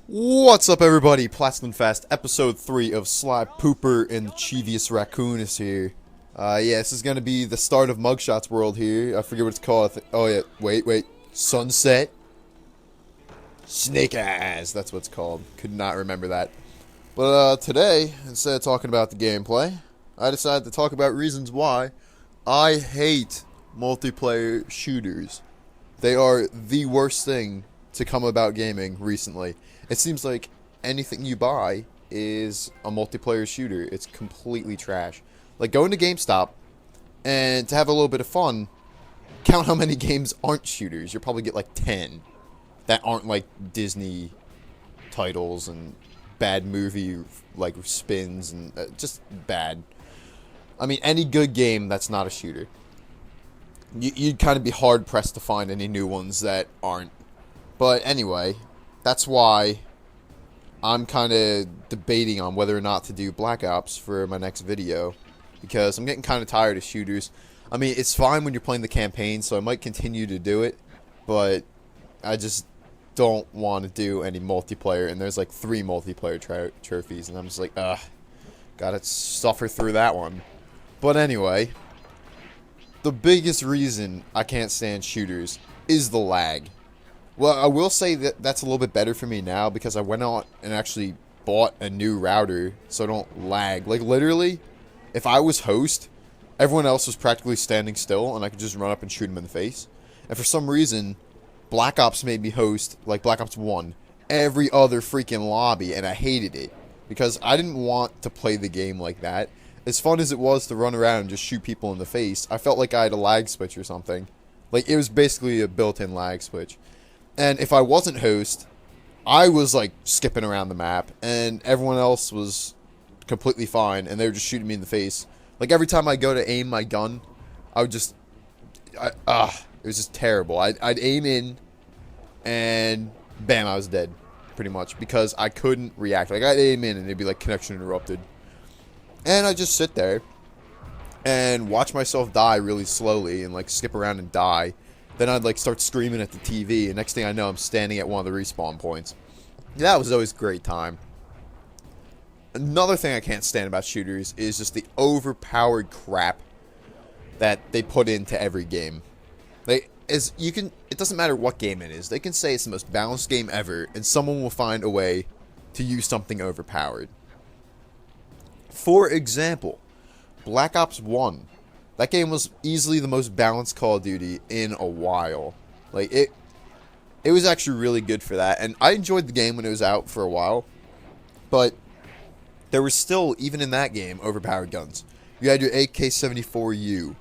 What's up, everybody? PlatsDoneFast, episode 3 of Sly Pooper and the Cheevious Raccoon is here. Yeah, this is gonna be the start of Mugshots World here. I forget what it's called. Oh, yeah, wait. Sunset? Snake Eyes, that's what it's called. Could not remember that. But, today, instead of talking about the gameplay, I decided to talk about reasons why I hate multiplayer shooters. They are the worst thing to come about gaming recently. It seems like anything you buy is a multiplayer shooter. It's completely trash. Like, going to GameStop and to have a little bit of fun, count how many games aren't shooters. You'll probably get like 10 that aren't like Disney titles and bad movie like spins and just bad. I mean, any good game that's not a shooter. You'd kind of be hard pressed to find any new ones that aren't. But anyway, that's why I'm kind of debating on whether or not to do Black Ops for my next video, because I'm getting kind of tired of shooters. I mean, it's fine when you're playing the campaign, so I might continue to do it, but I just don't want to do any multiplayer, and there's like 3 multiplayer trophies, and I'm just like, gotta suffer through that one. But anyway, the biggest reason I can't stand shooters is the lag. Well, I will say that that's a little bit better for me now, because I went out and actually bought a new router so I don't lag. Like, literally, if I was host, everyone else was practically standing still, and I could just run up and shoot them in the face. And for some reason, Black Ops made me host, like Black Ops 1, every other freaking lobby, and I hated it. Because I didn't want to play the game like that. As fun as it was to run around and just shoot people in the face, I felt like I had a lag switch or something. Like, it was basically a built-in lag switch. And if I wasn't host, I was like skipping around the map, and everyone else was completely fine, and they were just shooting me in the face. Like, every time I go to aim my gun, I would just, it was just terrible. I'd aim in, and bam, I was dead, pretty much, because I couldn't react. Like, I'd aim in, and it'd be like connection interrupted, and I'd just sit there and watch myself die really slowly, and like skip around and die. Then I'd like start screaming at the TV, and next thing I know, I'm standing at one of the respawn points. That was always a great time. Another thing I can't stand about shooters is just the overpowered crap that they put into every game. It doesn't matter what game it is. They can say it's the most balanced game ever, and someone will find a way to use something overpowered. For example, Black Ops 1. That game was easily the most balanced Call of Duty in a while. Like, it was actually really good for that. And I enjoyed the game when it was out for a while. But there were still, even in that game, overpowered guns. You had your AK-74U.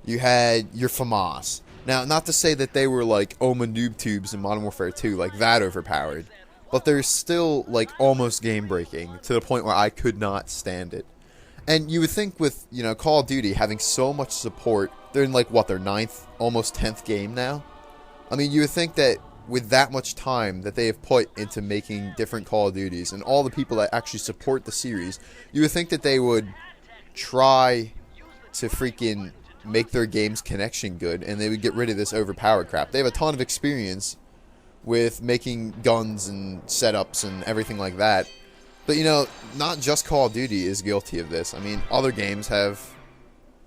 You had your FAMAS. Now, not to say that they were like Oma Noob Tubes in Modern Warfare 2, like that overpowered. But they're still, like, almost game-breaking, to the point where I could not stand it. And you would think with, Call of Duty having so much support, they're in like, what, their 9th, almost 10th game now? I mean, you would think that with that much time that they have put into making different Call of Duties, and all the people that actually support the series, you would think that they would try to freaking make their game's connection good, and they would get rid of this overpowered crap. They have a ton of experience with making guns and setups and everything like that. But, not just Call of Duty is guilty of this. I mean, other games have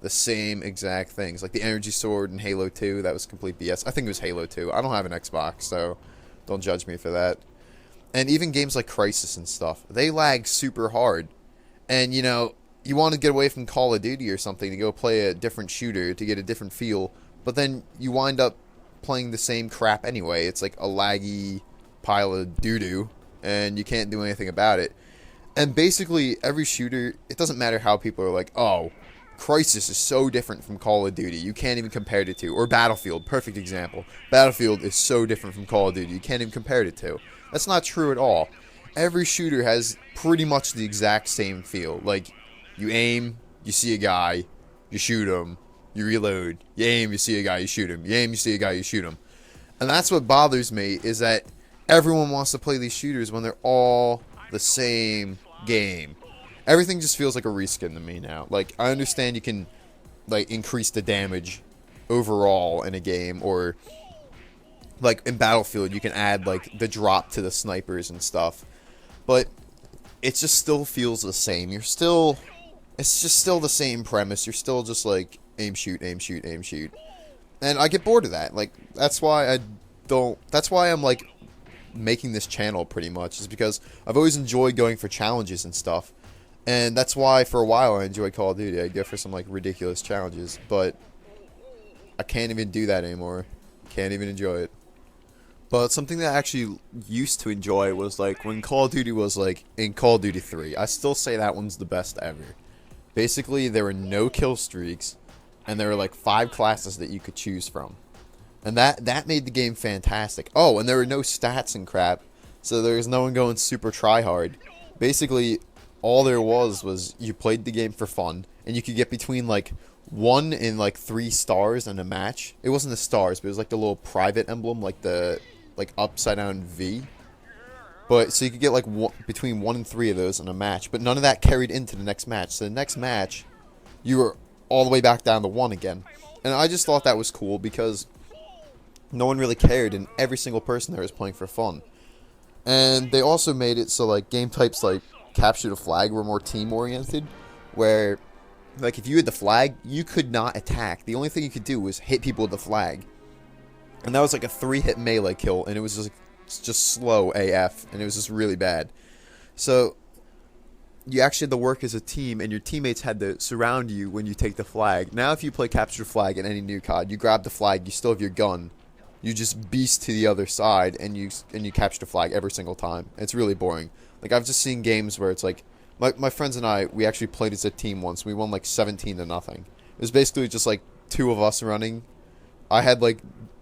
the same exact things. Like the Energy Sword in Halo 2, that was complete BS. I think it was Halo 2. I don't have an Xbox, so don't judge me for that. And even games like Crysis and stuff, they lag super hard. And, you want to get away from Call of Duty or something to go play a different shooter to get a different feel, but then you wind up playing the same crap anyway. It's like a laggy pile of doo-doo, and you can't do anything about it. And basically, every shooter, it doesn't matter how people are like, oh, Crysis is so different from Call of Duty, you can't even compare it to. Or Battlefield, perfect example. Battlefield is so different from Call of Duty, you can't even compare it to. That's not true at all. Every shooter has pretty much the exact same feel. Like, you aim, you see a guy, you shoot him, you reload. You aim, you see a guy, you shoot him. You aim, you see a guy, you shoot him. And that's what bothers me, is that everyone wants to play these shooters when they're all the same game. Everything just feels like a reskin to me now. Like, I understand you can, like, increase the damage overall in a game, or like in Battlefield, you can add like the drop to the snipers and stuff, but it just still feels the same. It's just still the same premise. You're still just like aim, shoot, aim, shoot, aim, shoot, and I get bored of that. Like that's why I'm like making this channel pretty much, is because I've always enjoyed going for challenges and stuff, and that's why for a while I enjoyed Call of Duty. I'd go for some like ridiculous challenges, but I can't even do that anymore. Can't even enjoy it. But something that I actually used to enjoy was like when Call of Duty was like in Call of Duty 3. I still say that one's the best ever. Basically, there were no kill streaks, and there were like 5 classes that you could choose from. And that made the game fantastic. Oh, and there were no stats and crap, so there was no one going super try hard. Basically, all there was you played the game for fun, and you could get between like 1 and like 3 stars in a match. It wasn't the stars, but it was like the little private emblem, like the upside down V. But so you could get like between 1 and 3 of those in a match, but none of that carried into the next match. So the next match, you were all the way back down to 1 again. And I just thought that was cool because no one really cared, and every single person there was playing for fun. And they also made it so like game types like capture the flag were more team oriented, where like if you had the flag, you could not attack. The only thing you could do was hit people with the flag. And that was like a 3-hit melee kill, and it was just slow AF, and it was just really bad. So you actually had to work as a team, and your teammates had to surround you when you take the flag. Now if you play capture the flag in any new COD, you grab the flag, you still have your gun. You just beast to the other side, and you capture the flag every single time. It's really boring. Like I've just seen games where it's like my friends and I, we actually played as a team once. We won like 17-0. It was basically just like 2 of us running. I had like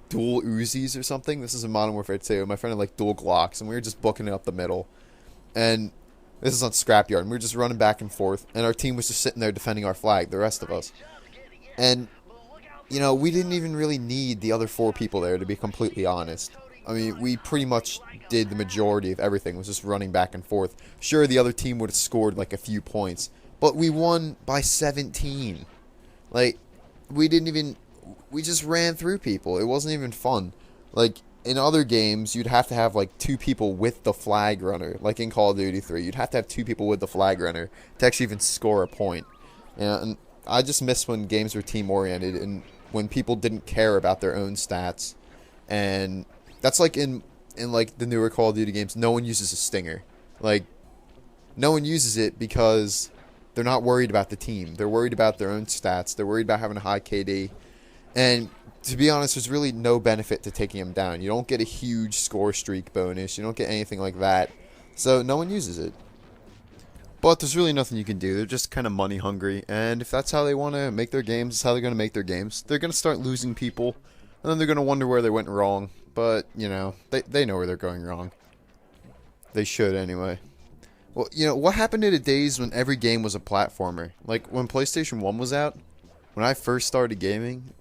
dual Uzis or something. This is in Modern Warfare 2. My friend had like dual Glocks, and we were just booking it up the middle. And this is on Scrapyard, and we were just running back and forth, and our team was just sitting there defending our flag, the rest of us. And you know, we didn't even really need the other 4 people there, to be completely honest. I mean, we pretty much did the majority of everything, was just running back and forth. Sure, the other team would have scored like a few points, but we won by 17. Like, we just ran through people. It wasn't even fun. Like, in other games, you'd have to have like 2 people with the flag runner. Like in Call of Duty 3, you'd have to have 2 people with the flag runner to actually even score a point. And I just miss when games were team oriented and when people didn't care about their own stats. And that's like in like the newer Call of Duty games, no one uses a stinger. Like, no one uses it because they're not worried about the team. They're worried about their own stats. They're worried about having a high KD. And to be honest, there's really no benefit to taking them down. You don't get a huge score streak bonus. You don't get anything like that. So no one uses it. But there's really nothing you can do. They're just kind of money hungry, and if that's how they want to make their games, that's how they're going to make their games. They're going to start losing people, and then they're going to wonder where they went wrong. But, you know, they know where they're going wrong. They should, anyway. Well, you know, what happened to the days when every game was a platformer? Like, when PlayStation 1 was out, when I first started gaming,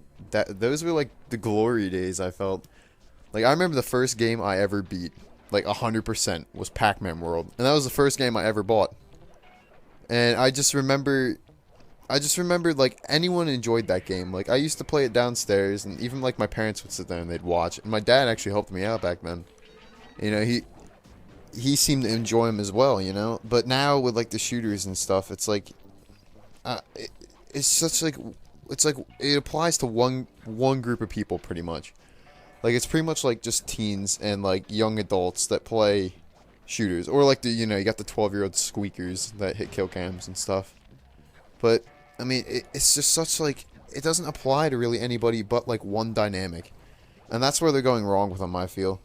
those were, like, the glory days, I felt. Like, I remember the first game I ever beat, like, 100%, was Pac-Man World. And that was the first game I ever bought. And I just remembered, like, anyone enjoyed that game. Like, I used to play it downstairs, and even, like, my parents would sit there and they'd watch. And my dad actually helped me out back then. You know, he seemed to enjoy them as well, you know? But now, with, like, the shooters and stuff, it's like, it's such, like, it's like, it applies to one group of people, pretty much. Like, it's pretty much, like, just teens and, like, young adults that play shooters, or like you got the 12-year-old squeakers that hit kill cams and stuff. But I mean, it's just such like, it doesn't apply to really anybody but like one dynamic, and that's where they're going wrong with them, I feel.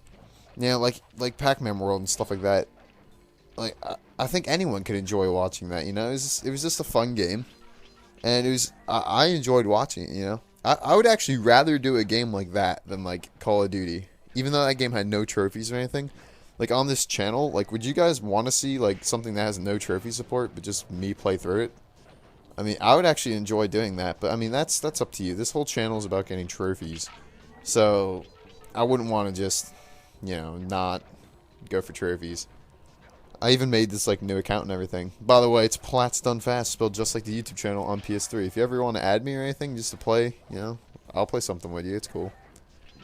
Yeah, like Pac-Man World and stuff like that. Like I think anyone could enjoy watching that. You know, it was just a fun game, and I enjoyed watching it. You know, I would actually rather do a game like that than like Call of Duty, even though that game had no trophies or anything. Like, on this channel, like, would you guys want to see, like, something that has no trophy support, but just me play through it? I mean, I would actually enjoy doing that, but, I mean, that's up to you. This whole channel is about getting trophies, so I wouldn't want to just, you know, not go for trophies. I even made this, like, new account and everything. By the way, it's PlatsDoneFast, spelled just like the YouTube channel on PS3. If you ever want to add me or anything just to play, you know, I'll play something with you. It's cool.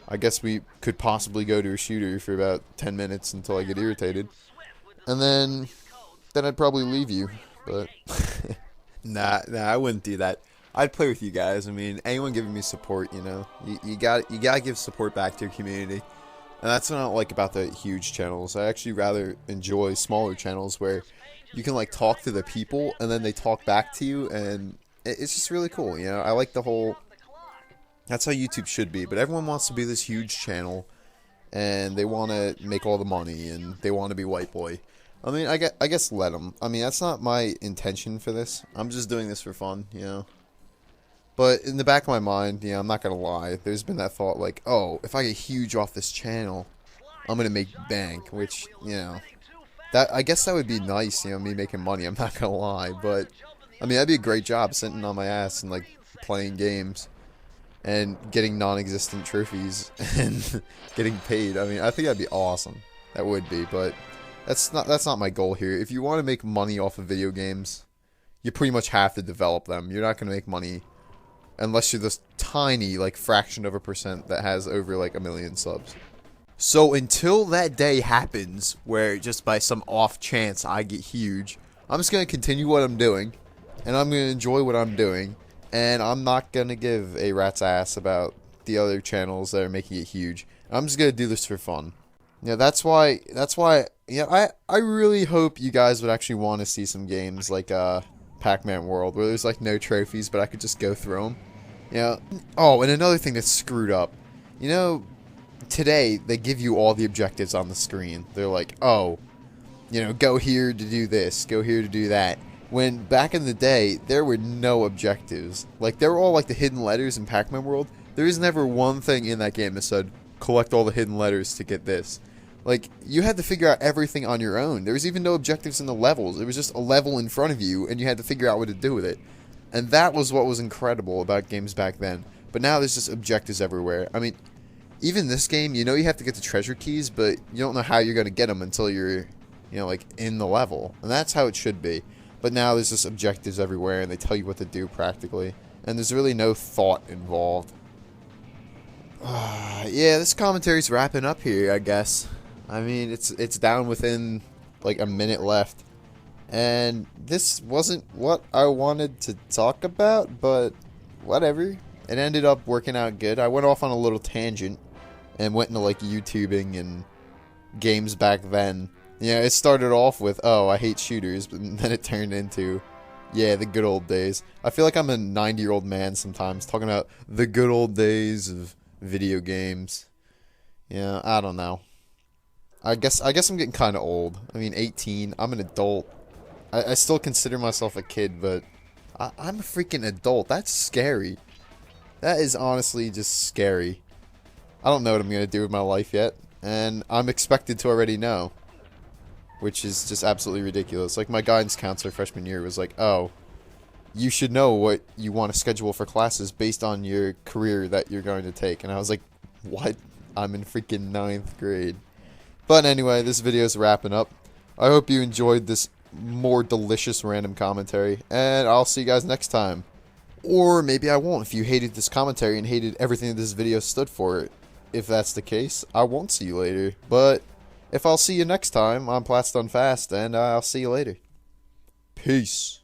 I guess we could possibly go to a shooter for about 10 minutes until I get irritated. And then I'd probably leave you. But nah, I wouldn't do that. I'd play with you guys. I mean, anyone giving me support, you know, you gotta give support back to your community. And that's what I don't like about the huge channels. I actually rather enjoy smaller channels where you can like talk to the people and then they talk back to you, and it's just really cool, you know. I like the whole, that's how YouTube should be, but everyone wants to be this huge channel and they want to make all the money and they want to be white boy. I mean, I guess let them. I mean, that's not my intention for this. I'm just doing this for fun, you know. But in the back of my mind, you know, I'm not going to lie, there's been that thought like, oh, if I get huge off this channel, I'm going to make bank, which, you know, that, I guess that would be nice, you know, me making money, I'm not going to lie. But, I mean, that'd be a great job, sitting on my ass and, like, playing games and getting non-existent trophies and getting paid. I mean, I think that'd be awesome. That would be, but that's not my goal here. If you want to make money off of video games, you pretty much have to develop them. You're not going to make money unless you're this tiny, like, fraction of a percent that has over, like, 1 million subs. So until that day happens, where just by some off chance I get huge, I'm just going to continue what I'm doing, and I'm going to enjoy what I'm doing, and I'm not going to give a rat's ass about the other channels that are making it huge. I'm just going to do this for fun. Yeah, that's why, yeah, I really hope you guys would actually want to see some games like, Pac-Man World, where there's, like, no trophies, but I could just go through them. Yeah. Oh, and another thing that's screwed up. You know, today, they give you all the objectives on the screen. They're like, oh, you know, go here to do this, go here to do that. When, back in the day, there were no objectives. Like, they were all, like, the hidden letters in Pac-Man World. There is never one thing in that game that said, collect all the hidden letters to get this. Like, you had to figure out everything on your own. There was even no objectives in the levels. It was just a level in front of you, and you had to figure out what to do with it. And that was what was incredible about games back then. But now there's just objectives everywhere. I mean, even this game, you know you have to get the treasure keys, but you don't know how you're going to get them until you're, you know, like, in the level. And that's how it should be. But now there's just objectives everywhere, and they tell you what to do, practically. And there's really no thought involved. Yeah, this commentary's wrapping up here, I guess. I mean, it's down within, like, a minute left. And this wasn't what I wanted to talk about, but whatever. It ended up working out good. I went off on a little tangent and went into, like, YouTubing and games back then. Yeah, it started off with, oh, I hate shooters, but then it turned into, yeah, the good old days. I feel like I'm a 90-year-old man sometimes talking about the good old days of video games. Yeah, I don't know. I guess I'm getting kind of old. I mean, 18, I'm an adult. I still consider myself a kid, but I'm a freaking adult. That's scary. That is honestly just scary. I don't know what I'm going to do with my life yet, and I'm expected to already know, which is just absolutely ridiculous. Like, my guidance counselor freshman year was like, oh, you should know what you want to schedule for classes based on your career that you're going to take. And I was like, what? I'm in freaking 9th grade. But anyway, this video is wrapping up. I hope you enjoyed this more delicious random commentary, and I'll see you guys next time. Or maybe I won't if you hated this commentary and hated everything that this video stood for. If that's the case, I won't see you later. But if I'll see you next time, I'm PlatsDoneFast, and I'll see you later. Peace.